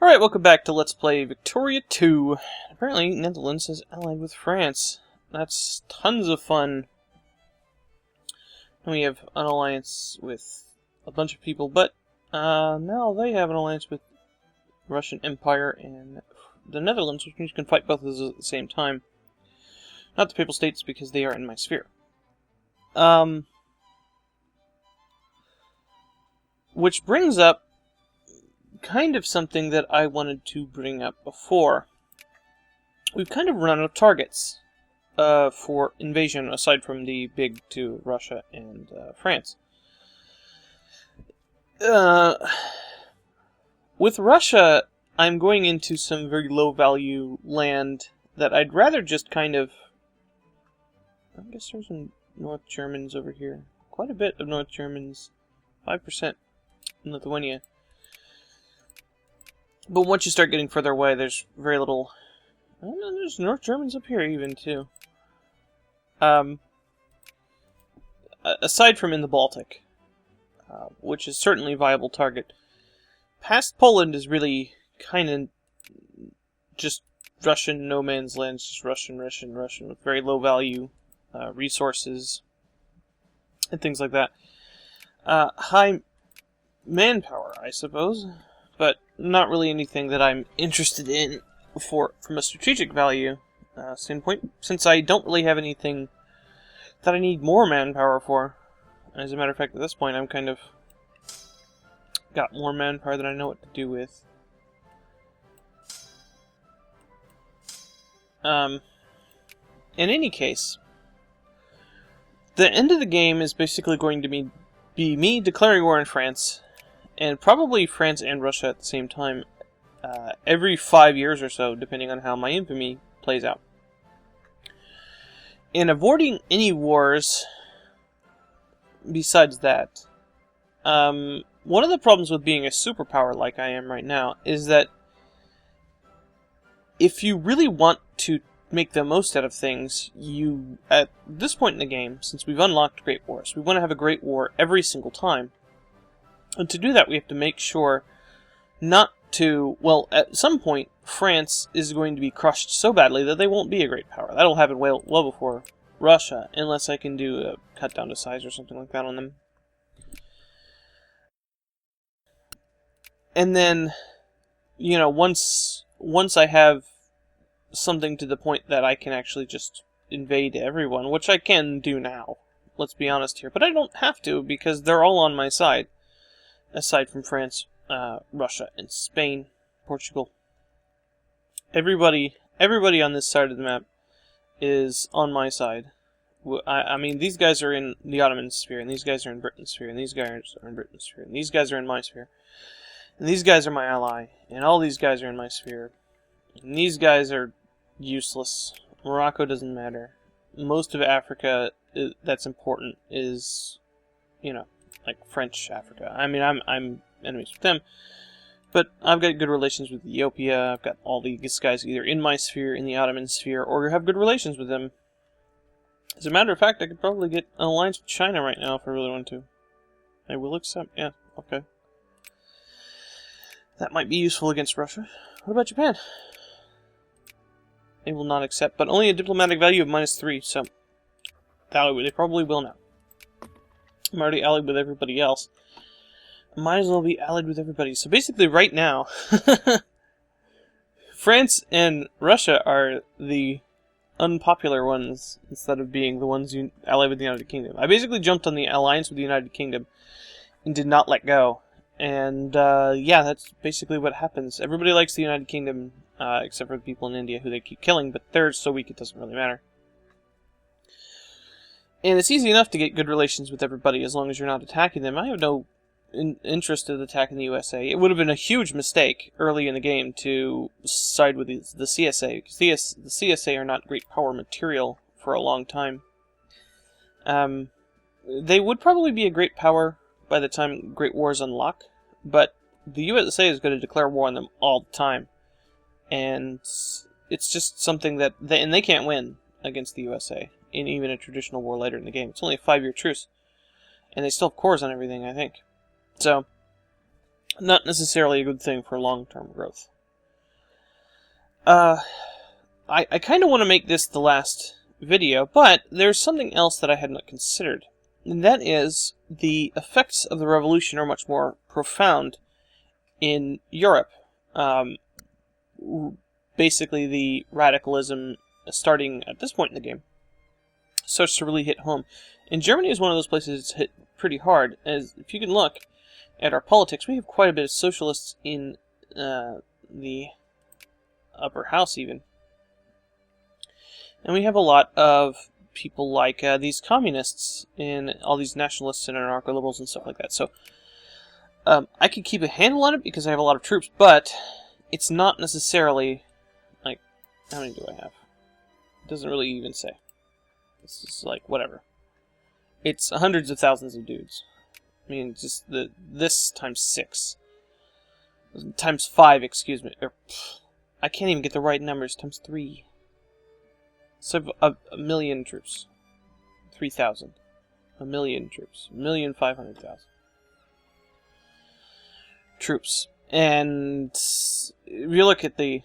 Alright, welcome back to Let's Play Victoria 2. Apparently, Netherlands is allied with France. That's tons of fun. And we have an alliance with a bunch of people, but now they have an alliance with the Russian Empire and the Netherlands, which means you can fight both of those at the same time. Not the Papal States, because they are in my sphere. Which brings up kind of something that I wanted to bring up before. We've kind of run out of targets for invasion, aside from the big two, Russia and France. With Russia, I'm going into some very low-value land that I'd rather just kind of... I guess there's some North Germans over here. Quite a bit of North Germans. 5% in Lithuania. But once you start getting further away, there's very little... I don't know, there's North Germans up here even, too. Aside from in the Baltic, which is certainly a viable target, past Poland is really kind of just Russian no man's land. It's just Russian, with very low value resources and things like that. High manpower, I suppose, but not really anything that I'm interested in from a strategic value standpoint, since I don't really have anything that I need more manpower for. As a matter of fact, at this point, I'm kind of got more manpower than I know what to do with. In any case, the end of the game is basically going to be me declaring war on France, and probably France and Russia at the same time, every 5 years or so, depending on how my infamy plays out. In avoiding any wars besides that, one of the problems with being a superpower like I am right now is that if you really want to make the most out of things, you, at this point in the game, since we've unlocked Great Wars, we want to have a Great War every single time. And to do that, we have to make sure not to... Well, at some point, France is going to be crushed so badly that they won't be a great power. That'll happen well before Russia, unless I can do a cut down to size or something like that on them. And then, you know, once I have something to the point that I can actually just invade everyone, which I can do now, let's be honest here, but I don't have to, because they're all on my side. Aside from France, Russia, and Spain, Portugal. Everybody on this side of the map is on my side. I mean, these guys are in the Ottoman sphere, and these guys are in Britain's sphere, and these guys are in Britain's sphere, and these guys are in my sphere. And these guys are my ally, and all these guys are in my sphere. And these guys are useless. Morocco doesn't matter. Most of Africa that's important is, you know, like French Africa. I mean, I'm enemies with them, but I've got good relations with Ethiopia. I've got all these guys either in my sphere, in the Ottoman sphere, or have good relations with them. As a matter of fact, I could probably get an alliance with China right now if I really want to. I will accept. Yeah, okay. That might be useful against Russia. What about Japan? They will not accept, but only a diplomatic value of -3, so they probably will now. I'm already allied with everybody else. Might as well be allied with everybody. So basically right now, France and Russia are the unpopular ones instead of being the ones you ally with the United Kingdom. I basically jumped on the alliance with the United Kingdom and did not let go. And yeah, that's basically what happens. Everybody likes the United Kingdom, except for the people in India who they keep killing, but they're so weak it doesn't really matter. And it's easy enough to get good relations with everybody as long as you're not attacking them. I have no interest in attacking the USA. It would have been a huge mistake early in the game to side with the CSA, because the CSA are not great power material for a long time. They would probably be a great power by the time Great Wars unlock, but the USA is going to declare war on them all the time. And it's just something that they can't win against the USA in even a traditional war later in the game. It's only a 5-year truce. And they still have cores on everything, I think. So, not necessarily a good thing for long-term growth. I kind of want to make this the last video, but there's something else that I had not considered, and that is the effects of the revolution are much more profound in Europe. Basically, the radicalism starting at this point in the game starts to really hit home. And Germany is one of those places that's hit pretty hard, as if you can look at our politics, we have quite a bit of socialists in the upper house even. And we have a lot of people like these communists and all these nationalists and anarcho-liberals and stuff like that. So I could keep a handle on it because I have a lot of troops, but it's not necessarily, like, how many do I have? It doesn't really even say. It's just like, whatever. It's hundreds of thousands of dudes. I mean, just this times 6. Times 5, excuse me. I can't even get the right numbers. Times 3. So a million troops. 3,000. A million troops. 1,500,000 troops. And if you look at the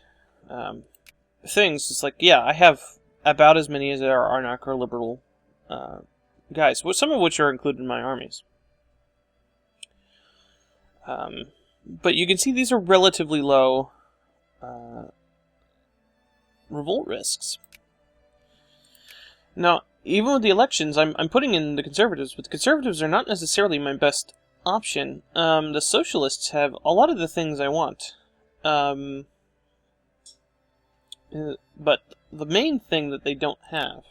things, it's like, yeah, I have about as many as there are anarcho-liberal guys, some of which are included in my armies. But you can see these are relatively low revolt risks. Now, even with the elections, I'm putting in the Conservatives, but the Conservatives are not necessarily my best option. The Socialists have a lot of the things I want. But the main thing that they don't have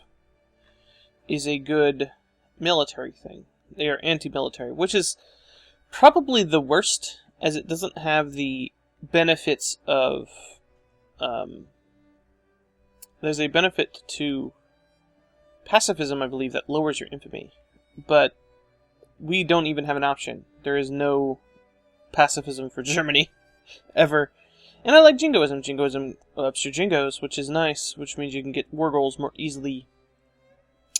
is a good military thing. They are anti-military, which is probably the worst, as it doesn't have the benefits of... there's a benefit to pacifism, I believe, that lowers your infamy. But we don't even have an option. There is no pacifism for Germany, ever. And I like jingoism. Jingoism ups your jingos, which is nice, which means you can get war goals more easily.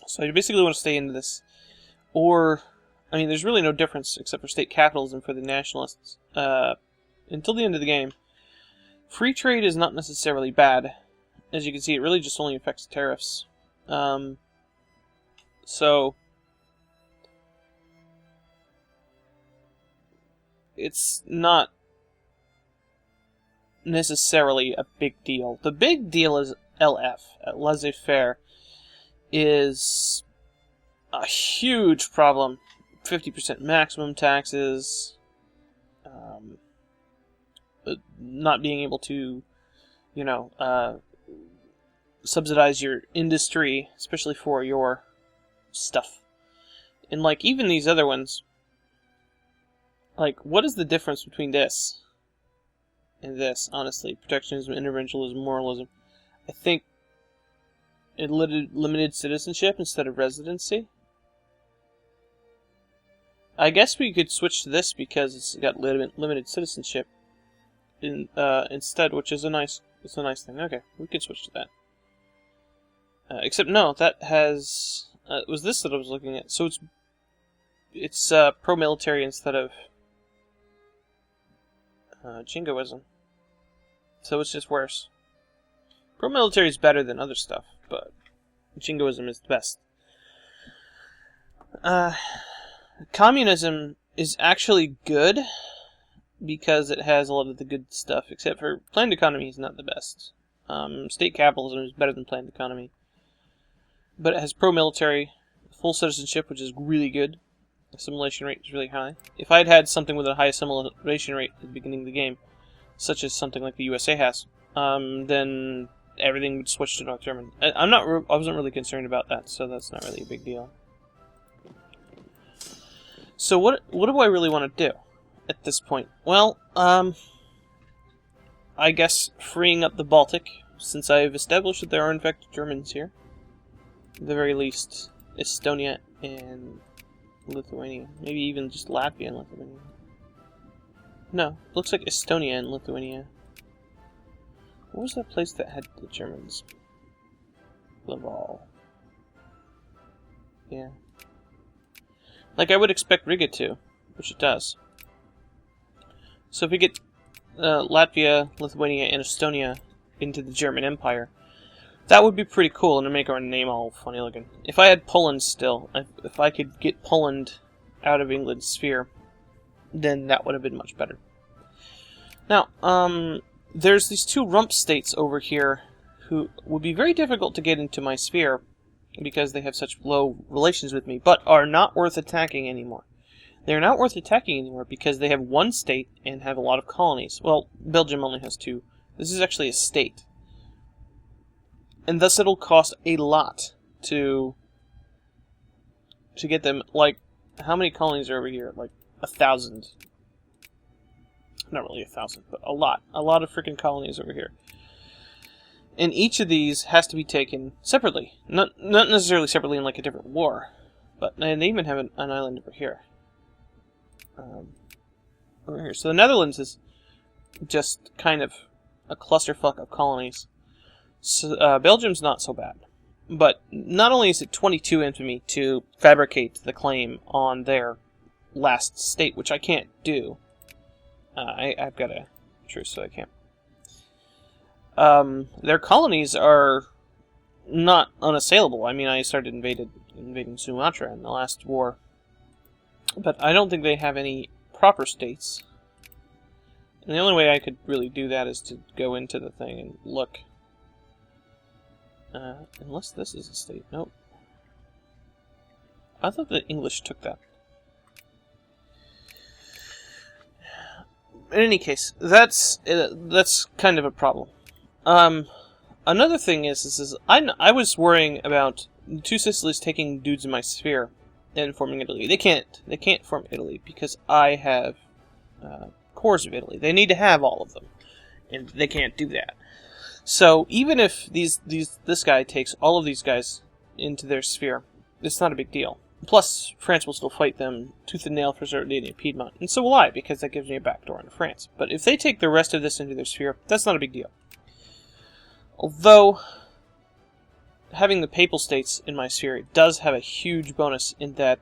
So I basically want to stay into this. Or, I mean, there's really no difference except for state capitalism for the nationalists. Until the end of the game. Free trade is not necessarily bad. As you can see, it really just only affects tariffs. So it's not necessarily a big deal. The big deal is LF, laissez-faire, is a huge problem. 50% maximum taxes, not being able to, subsidize your industry, especially for your stuff. And like even these other ones, like what is the difference between this and this, honestly? Protectionism, interventionism, moralism. I think it limited citizenship instead of residency. I guess we could switch to this because it's got limited citizenship instead, which is a nice thing. Okay, we can switch to that. Except no, that has it was this that I was looking at. So it's pro-military instead of jingoism. So it's just worse. Pro-military is better than other stuff, but jingoism is the best. Communism is actually good because it has a lot of the good stuff, except for planned economy is not the best. State capitalism is better than planned economy. But it has pro-military, full citizenship, which is really good. Assimilation rate is really high. If I had had something with a high assimilation rate at the beginning of the game, such as something like the USA has, then everything would switch to North German. I wasn't really concerned about that, so that's not really a big deal. So what do I really want to do at this point? Well, I guess freeing up the Baltic, since I've established that there are in fact Germans here. At the very least, Estonia and Lithuania. Maybe even just Latvia and Lithuania. No, looks like Estonia and Lithuania. What was that place that had the Germans? Laval. Yeah. Like I would expect Riga to, which it does. So if we get Latvia, Lithuania, and Estonia into the German Empire, that would be pretty cool and to make our name all funny looking. If I had Poland still, if I could get Poland out of England's sphere, then that would have been much better. Now, there's these two rump states over here who would be very difficult to get into my sphere because they have such low relations with me, but are not worth attacking anymore. They're not worth attacking anymore because they have one state and have a lot of colonies. Well, Belgium only has two. This is actually a state. And thus it'll cost a lot to get them. Like, how many colonies are over here? Like 1,000. Not really 1,000, but a lot. A lot of freaking colonies over here. And each of these has to be taken separately. Not necessarily separately in like a different war. But and they even have an island over here. Over here. So the Netherlands is just kind of a clusterfuck of colonies. So, Belgium's not so bad. But not only is it 22 infamy to fabricate the claim on their last state, which I can't do. I've got a truce, so I can't. Their colonies are not unassailable. I mean, I started invading Sumatra in the last war. But I don't think they have any proper states. And the only way I could really do that is to go into the thing and look. Unless this is a state. Nope. I thought the English took that. In any case, that's kind of a problem. Another thing is I was worrying about the two Sicilies taking dudes in my sphere and forming Italy. They can't form Italy because I have cores of Italy. They need to have all of them, and they can't do that. So even if this guy takes all of these guys into their sphere, it's not a big deal. Plus, France will still fight them tooth and nail for Sardinia and Piedmont, and so will I, because that gives me a backdoor into France. But if they take the rest of this into their sphere, that's not a big deal. Although, having the Papal States in my sphere does have a huge bonus in that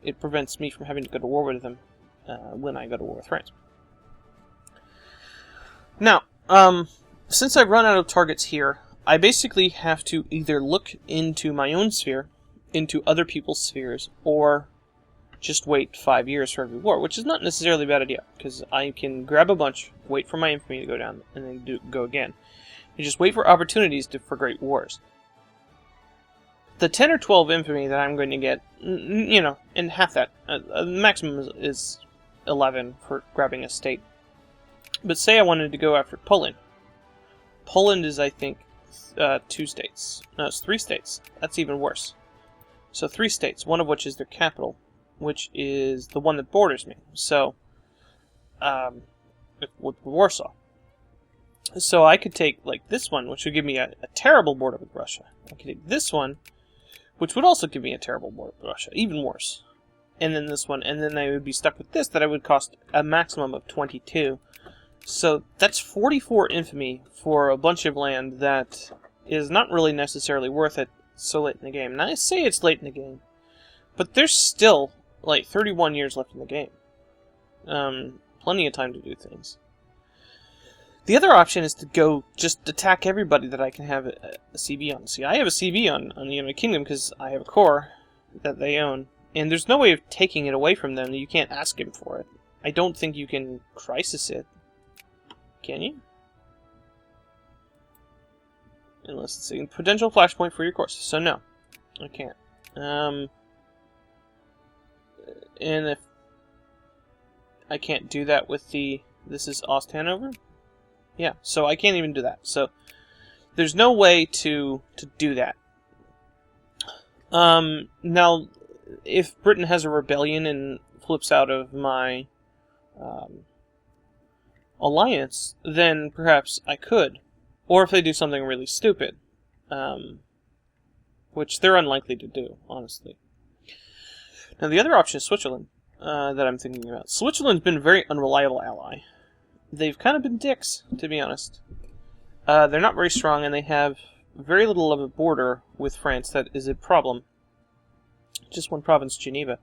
it prevents me from having to go to war with them when I go to war with France. Now, since I've run out of targets here, I basically have to either look into my own sphere, into other people's spheres, or just wait 5 years for every war, which is not necessarily a bad idea, because I can grab a bunch, wait for my infamy to go down, and then go again. And just wait for opportunities for great wars. The 10 or 12 infamy that I'm going to get, and half that, the maximum is 11 for grabbing a state. But say I wanted to go after Poland. Poland is, I think, 2 states. No, it's 3 states. That's even worse. So 3 states, one of which is their capital, which is the one that borders me. So, with Warsaw. So I could take, like, this one, which would give me a terrible border with Russia. I could take this one, which would also give me a terrible border with Russia, even worse. And then this one, and then I would be stuck with this that I would cost a maximum of 22. So that's 44 infamy for a bunch of land that is not really necessarily worth it so late in the game. Now I say it's late in the game, but there's still like 31 years left in the game. Plenty of time to do things. The other option is to go just attack everybody that I can have a CB on. See, I have a CB on the United Kingdom because I have a core that they own, and there's no way of taking it away from them. You can't ask him for it. I don't think you can crisis it. Can you? Unless it's a potential flashpoint for your course. So no, I can't. And if I can't do that with this is Ost-Hanover? Yeah, so I can't even do that. So there's no way to do that. Now, if Britain has a rebellion and flips out of my alliance, then perhaps I could. Or if they do something really stupid. Which they're unlikely to do, honestly. Now the other option is Switzerland, that I'm thinking about. Switzerland's been a very unreliable ally. They've kind of been dicks, to be honest. They're not very strong, and they have very little of a border with France that is a problem. Just one province, Geneva.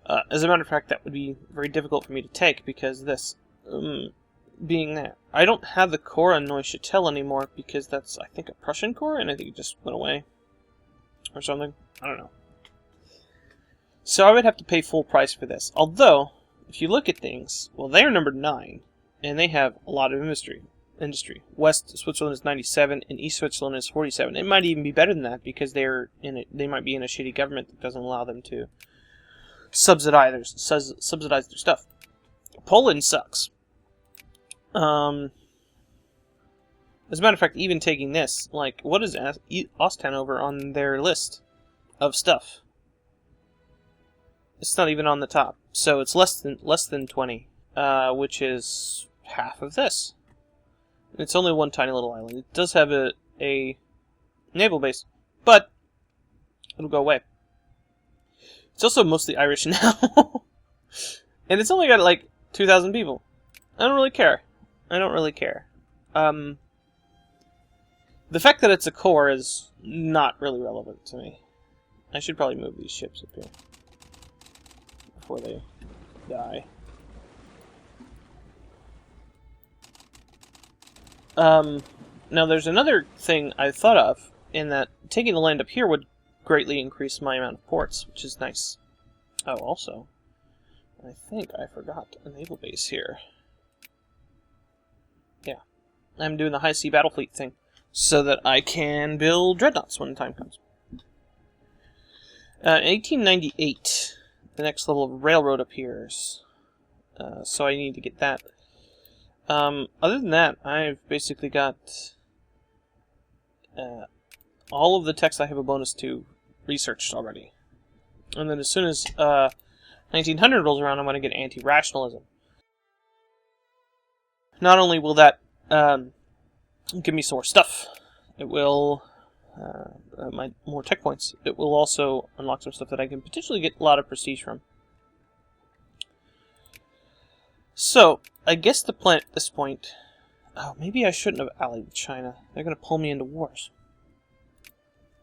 As a matter of fact, that would be very difficult for me to take because this, being there. I don't have the core on Neuchâtel anymore because that's, I think, a Prussian core, and I think it just went away. Or something. I don't know. So I would have to pay full price for this. Although, if you look at things, well, they are number 9, and they have a lot of industry. West Switzerland is 97, and East Switzerland is 47. It might even be better than that because they might be in a shitty government that doesn't allow them to subsidize their stuff. Poland sucks. As a matter of fact, even taking this, like, what is Osthanover on their list of stuff? It's not even on the top, so it's less than 20, which is half of this. It's only one tiny little island. It does have a naval base, but it'll go away. It's also mostly Irish now, and it's only got like 2,000 people. I don't really care. The fact that it's a core is not really relevant to me. I should probably move these ships up here before they die. Now there's another thing I thought of, in that taking the land up here would greatly increase my amount of ports, which is nice. Oh, also, I think I forgot a naval base here. Yeah, I'm doing the high sea battle fleet thing, so that I can build dreadnoughts when the time comes. 1898, the next level of railroad appears, so I need to get that. Other than that, I've basically got all of the texts I have a bonus to researched already. And then as soon as 1900 rolls around, I'm going to get anti-rationalism. Not only will that give me some more stuff, it will more tech points. It will also unlock some stuff that I can potentially get a lot of prestige from. So, I guess the plan at this point... Oh, maybe I shouldn't have allied with China. They're going to pull me into wars.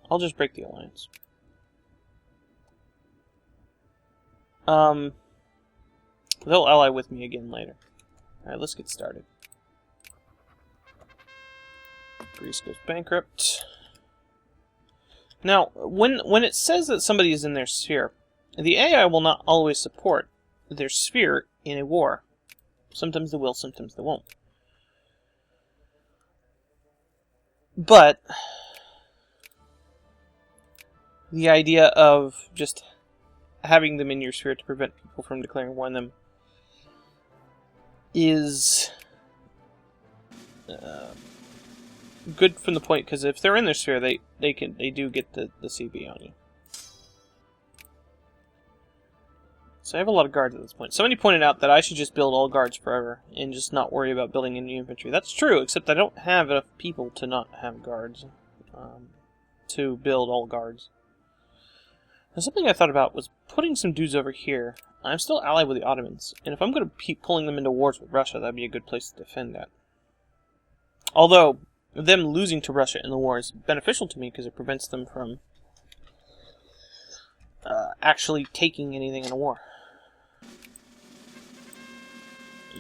I'll just break the alliance. They'll ally with me again later. Alright, let's get started. Greece goes bankrupt. Now, when it says that somebody is in their sphere, the AI will not always support their sphere in a war. Sometimes they will, sometimes they won't. But the idea of just having them in your sphere to prevent people from declaring war on them is good from the point, because if they're in their sphere, they do get the CB on you. So I have a lot of guards at this point. Somebody pointed out that I should just build all guards forever and just not worry about building any infantry. That's true, except I don't have enough people to not have guards, to build all guards. Now, something I thought about was putting some dudes over here. I'm still allied with the Ottomans, and if I'm going to keep pulling them into wars with Russia, that'd be a good place to defend at. Although, them losing to Russia in the war is beneficial to me because it prevents them from actually taking anything in a war.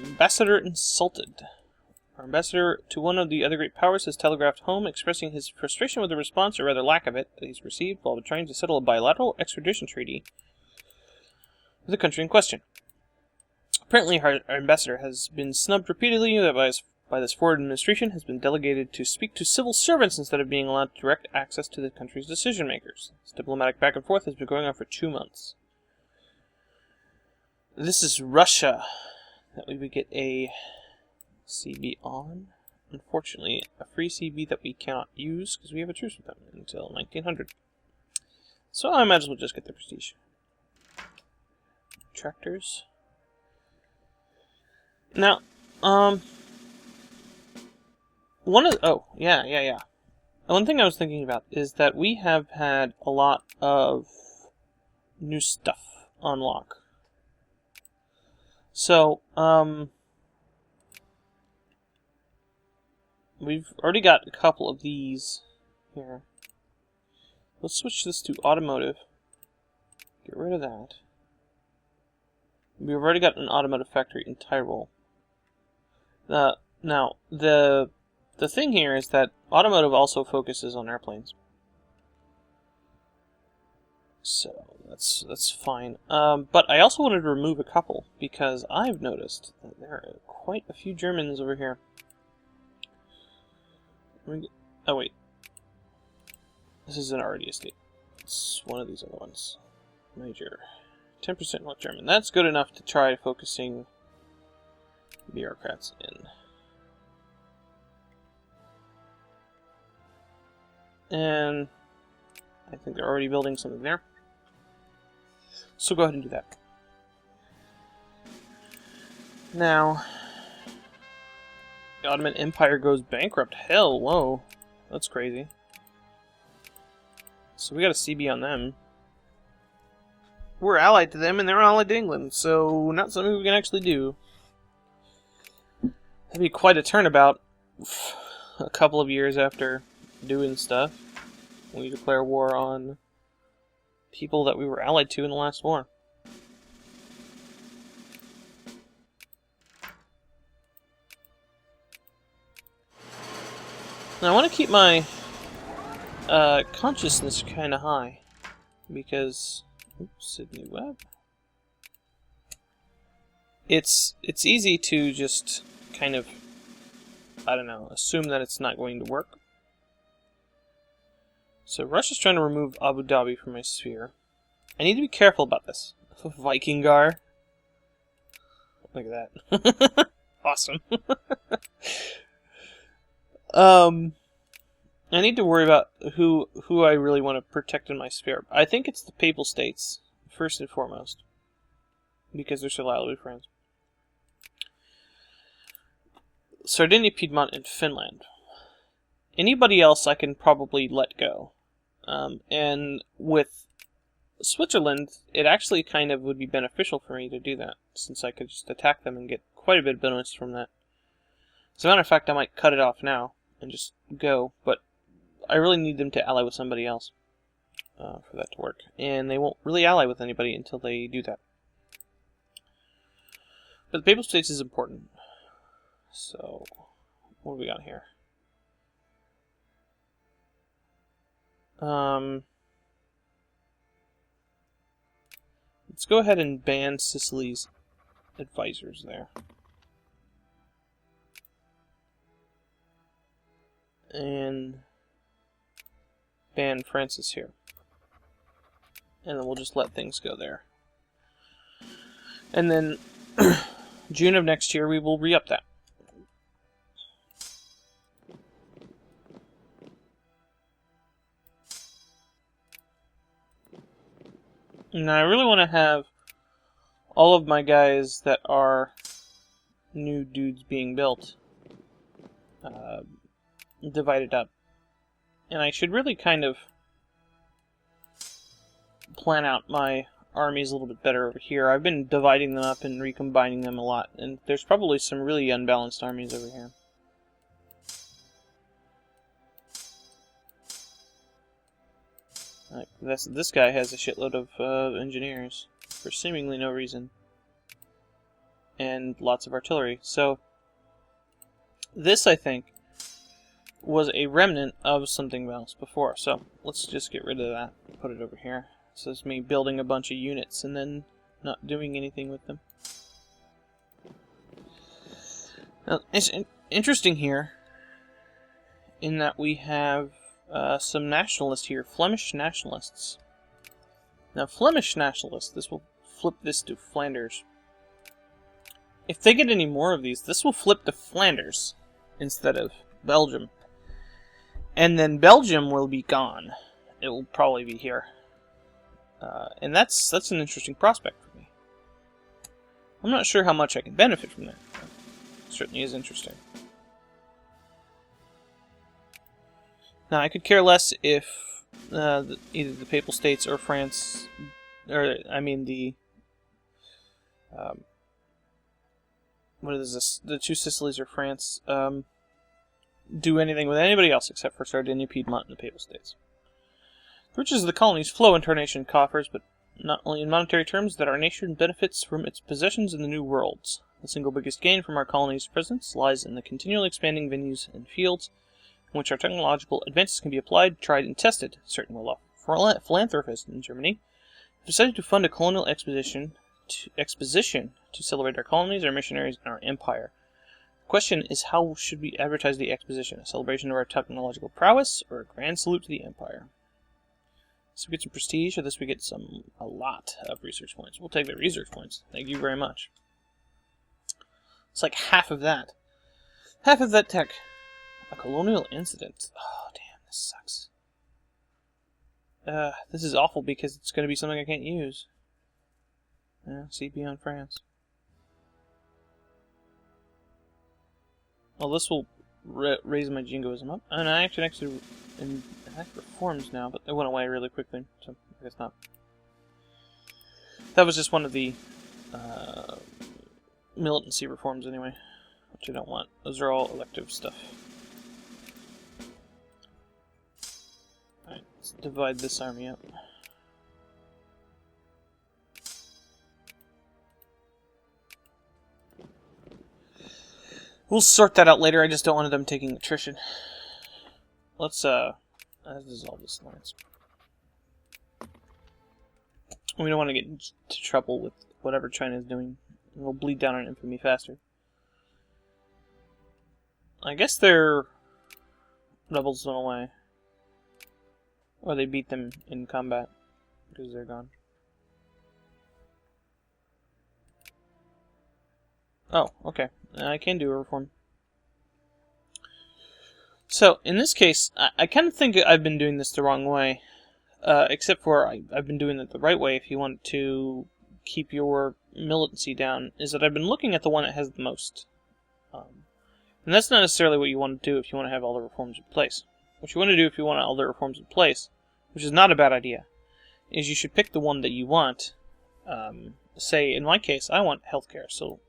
Ambassador insulted. Our ambassador to one of the other great powers has telegraphed home, expressing his frustration with the response, or rather lack of it, that he's received while trying to settle a bilateral extradition treaty with the country in question. Apparently, our ambassador has been snubbed repeatedly by this foreign administration, has been delegated to speak to civil servants instead of being allowed direct access to the country's decision-makers. This diplomatic back and forth has been going on for 2 months. This is Russia that we would get a CB on. Unfortunately, a free CB that we cannot use because we have a truce with them until 1900. So I might as well just get the prestige. Tractors. Now, one thing I was thinking about is that we have had a lot of new stuff on lock. So, we've already got a couple of these here. Let's switch this to automotive. Get rid of that. We've already got an automotive factory in Tyrol. Now, the thing here is that automotive also focuses on airplanes. So, that's fine. But I also wanted to remove a couple, because I've noticed that there are quite a few Germans over here. Oh, wait. This is an already escape. It's one of these other ones. Major. 10% North German. That's good enough to try focusing bureaucrats in. And I think they're already building something there. So go ahead and do that. Now, the Ottoman Empire goes bankrupt. Hell, whoa. That's crazy. So we got a CB on them. We're allied to them, and they're allied to England, so not something we can actually do. That'd be quite a turnabout. A couple of years after doing stuff, we declare war on people that we were allied to in the last war. Now I want to keep my consciousness kind of high, because Sydney Webb. It's easy to just kind of, I don't know, assume that it's not going to work. So Russia's trying to remove Abu Dhabi from my sphere. I need to be careful about this. Vikingar. Look at that. Awesome. I need to worry about who I really want to protect in my sphere. I think it's the Papal States, first and foremost, because they're so loudly friends. Sardinia, Piedmont, and Finland. Anybody else I can probably let go. And with Switzerland, it actually kind of would be beneficial for me to do that, since I could just attack them and get quite a bit of bonus from that. As a matter of fact, I might cut it off now and just go, but I really need them to ally with somebody else for that to work. And they won't really ally with anybody until they do that. But the Papal States is important. So, what do we got here? Let's go ahead and ban Sicily's advisors there. And ban Francis here. And then we'll just let things go there. And then June of next year we will re-up that. Now I really want to have all of my guys that are new dudes being built divided up. And I should really kind of plan out my armies a little bit better over here. I've been dividing them up and recombining them a lot, and there's probably some really unbalanced armies over here. Like this guy has a shitload of engineers for seemingly no reason, and lots of artillery. So this, I think, was a remnant of something else before. So let's just get rid of that. Put it over here. So it's me building a bunch of units and then not doing anything with them. Now, it's interesting here in that we have some nationalists here. Flemish Nationalists. Now, Flemish Nationalists, this will flip this to Flanders. If they get any more of these, this will flip to Flanders instead of Belgium. And then Belgium will be gone. It will probably be here. And that's an interesting prospect for me. I'm not sure how much I can benefit from that. It certainly is interesting. Now, I could care less if either the Papal States or France, or I mean the what is this? The two Sicilies or France do anything with anybody else except for Sardinia, Piedmont, and the Papal States. The riches of the colonies flow into our nation coffers, but not only in monetary terms, that our nation benefits from its possessions in the New Worlds. The single biggest gain from our colony's presence lies in the continually expanding venues and fields in which our technological advances can be applied, tried, and tested. Certain well-off philanthropists in Germany have decided to fund a colonial exposition to celebrate our colonies, our missionaries, and our empire. The question is, how should we advertise the exposition? A celebration of our technological prowess, or a grand salute to the empire? So we get some prestige, or this we get a lot of research points. We'll take the research points. Thank you very much. It's like half of that. Half of that tech. A colonial incident. Oh, damn, this sucks. This is awful because it's going to be something I can't use. Yeah, see, beyond France. Well, this will raise my jingoism up. And I actually enact reforms now, but they went away really quickly, so I guess not. That was just one of the militancy reforms anyway, which I don't want. Those are all elective stuff. Alright, let's divide this army up. We'll sort that out later, I just don't want them taking attrition. Let's dissolve this alliance. We don't want to get into trouble with whatever China is doing. We'll bleed down on infamy faster. I guess their rebels went away. Or they beat them in combat, because they're gone. Oh, okay. I can do a reform. So, in this case, I kind of think I've been doing this the wrong way. Except for I've been doing it the right way if you want to keep your militancy down, is that I've been looking at the one that has the most. And that's not necessarily what you want to do if you want to have all the reforms in place. What you want to do if you want all the reforms in place, which is not a bad idea, is you should pick the one that you want. Say, in my case, I want healthcare, so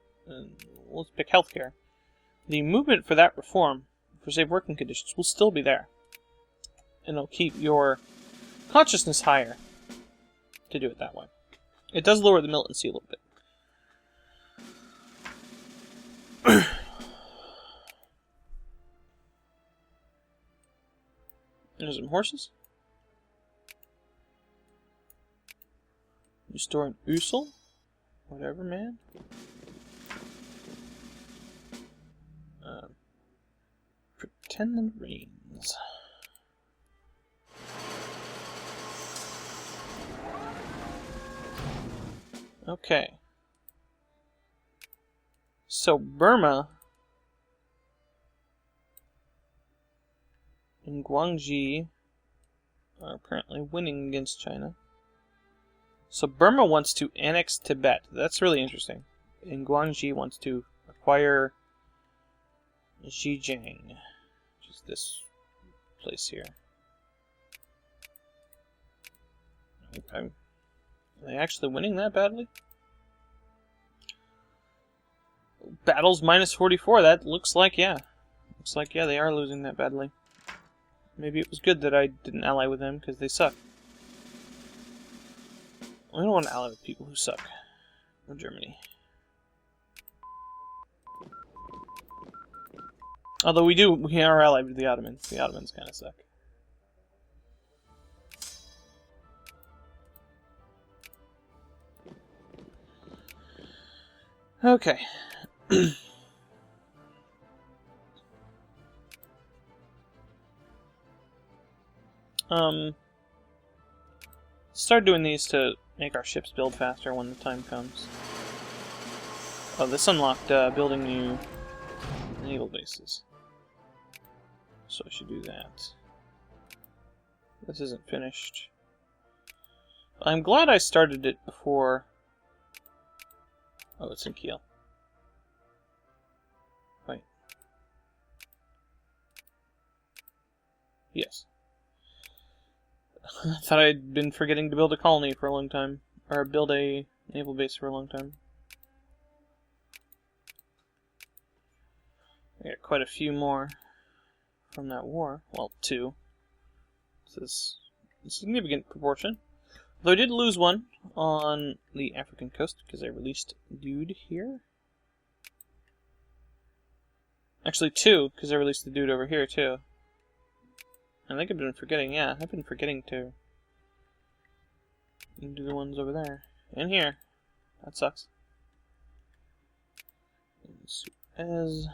let's pick healthcare. The movement for that reform, for safe working conditions, will still be there. And it'll keep your consciousness higher to do it that way. It does lower the militancy a little bit. There's some horses. You store an Usul? Whatever, man. Pretend it rains. Okay. So Burma and Guangxi are apparently winning against China. So Burma wants to annex Tibet. That's really interesting. And Guangxi wants to acquire Xinjiang, which is this place here. Okay. Are they actually winning that badly? Battles minus 44. That looks like, yeah. Looks like, yeah, they are losing that badly. Maybe it was good that I didn't ally with them, because they suck. I don't want to ally with people who suck. Or Germany. Although we are allied with the Ottomans. The Ottomans kind of suck. Okay. Start doing these to make our ships build faster when the time comes. Oh, this unlocked building new naval bases. So I should do that. This isn't finished. I'm glad I started it before. Oh, it's in Kiel. Wait. Yes. I thought I'd been forgetting to build a colony for a long time. Or build a naval base for a long time. I got quite a few more from that war. Well, 2. This is a significant proportion. Though I did lose one on the African coast because I released a dude here. Actually, 2, because I released the dude over here, too. I think I've been forgetting, yeah, I've been forgetting to do the ones over there. And here. That sucks. As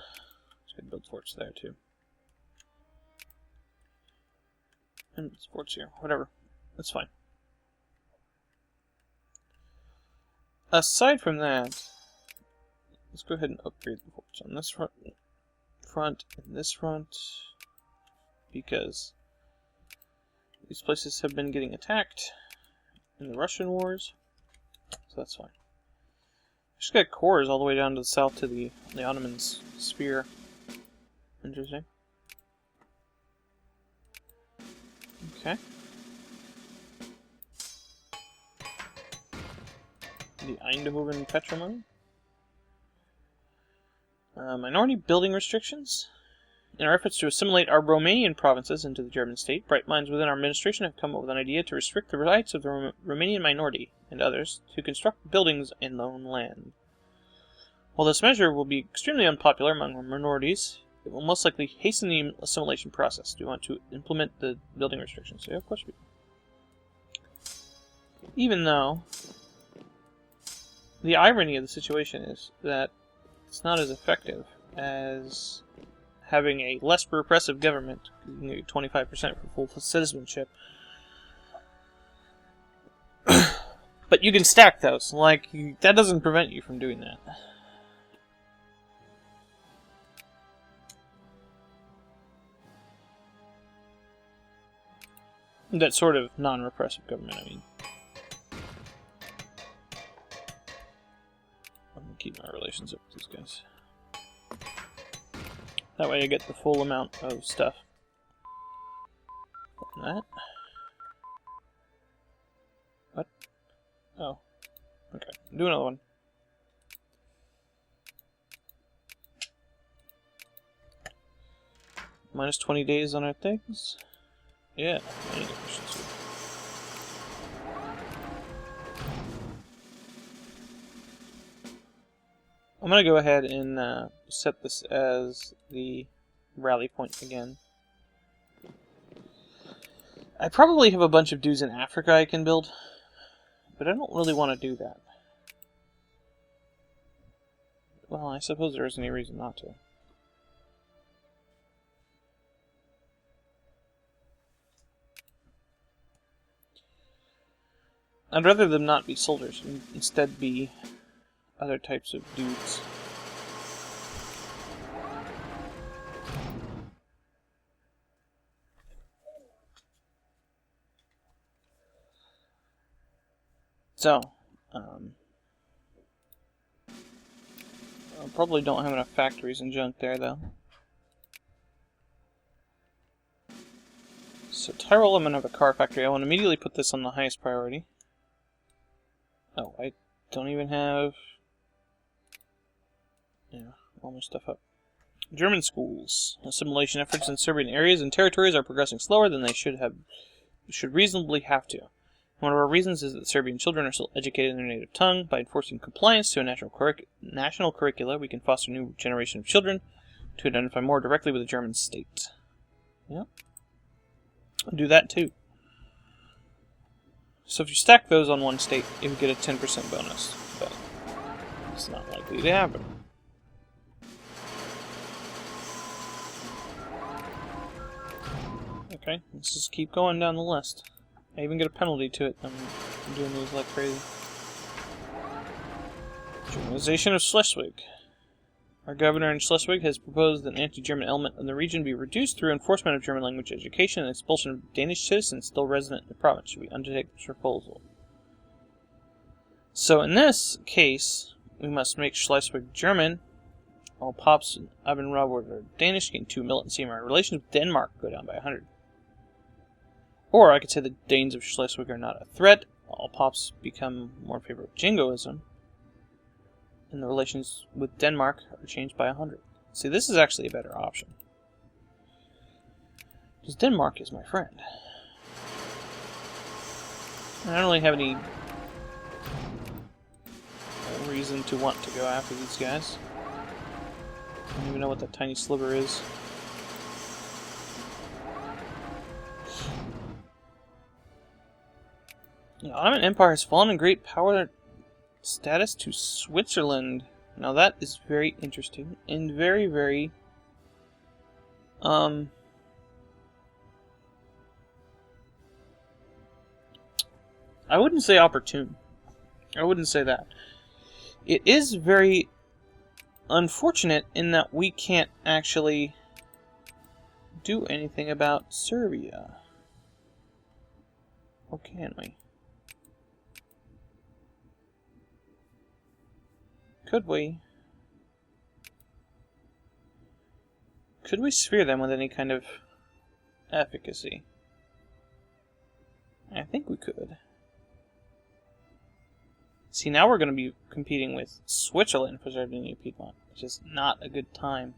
let's build forts there, too. And forts here, whatever. That's fine. Aside from that, let's go ahead and upgrade the forts on this front and this front, because these places have been getting attacked in the Russian wars, so that's fine. Just got cores all the way down to the south to the Ottomans' sphere. Interesting. Okay. The Eindhoven patrimony. Minority building restrictions. In our efforts to assimilate our Romanian provinces into the German state, bright minds within our administration have come up with an idea to restrict the rights of the Romanian minority, and others, to construct buildings and own land. While this measure will be extremely unpopular among minorities, it will most likely hasten the assimilation process. Do you want to implement the building restrictions? Yeah, of course we do. Even though the irony of the situation is that it's not as effective as having a less repressive government. You can get 25% for full citizenship. But you can stack those. Like, that doesn't prevent you from doing that. That sort of non-repressive government, I mean. I'm going to keep my relations up with these guys. That way I get the full amount of stuff. That. What? Oh. Okay. Do another one. Minus 20 days on our things. Yeah, I need efficiency. I'm going to go ahead and set this as the rally point again. I probably have a bunch of dudes in Africa I can build, but I don't really want to do that. Well, I suppose there isn't any reason not to. I'd rather them not be soldiers, and instead be other types of dudes. So, I probably don't have enough factories and junk there, though. So, Tyrol, I'm going to have a car factory. I want to immediately put this on the highest priority. Oh, I don't even have... Yeah, all my stuff up. German schools. Assimilation efforts in Serbian areas and territories are progressing slower than they should reasonably have to. One of our reasons is that Serbian children are still educated in their native tongue. By enforcing compliance to a national curricula, we can foster a new generation of children to identify more directly with the German state. Yep. I'll do that too. So if you stack those on one state, you get a 10% bonus, but it's not likely to happen. Okay, let's just keep going down the list. I even get a penalty to it. I'm doing these like crazy. Germanization of Schleswig. Our governor in Schleswig has proposed that an anti-German element in the region be reduced through enforcement of German language education and expulsion of Danish citizens still resident in the province. Should we undertake this proposal? So in this case, we must make Schleswig German. All Pops and Abendroth are Danish, gain 2 militancy, and our relations with Denmark go down by 100. Or I could say the Danes of Schleswig are not a threat. All Pops become more in favor of Jingoism. And the relations with Denmark are changed by 100. See, this is actually a better option. Because Denmark is my friend. And I don't really have any reason to want to go after these guys. I don't even know what that tiny sliver is. The Ottoman Empire has fallen in great power status to Switzerland. Now that is very interesting and very, very I wouldn't say opportune. I wouldn't say that. It is very unfortunate in that we can't actually do anything about Serbia. Or can we? Could we? Could we sphere them with any kind of efficacy? I think we could. See, now we're going to be competing with Switzerland for Sardinia Piedmont, which is not a good time.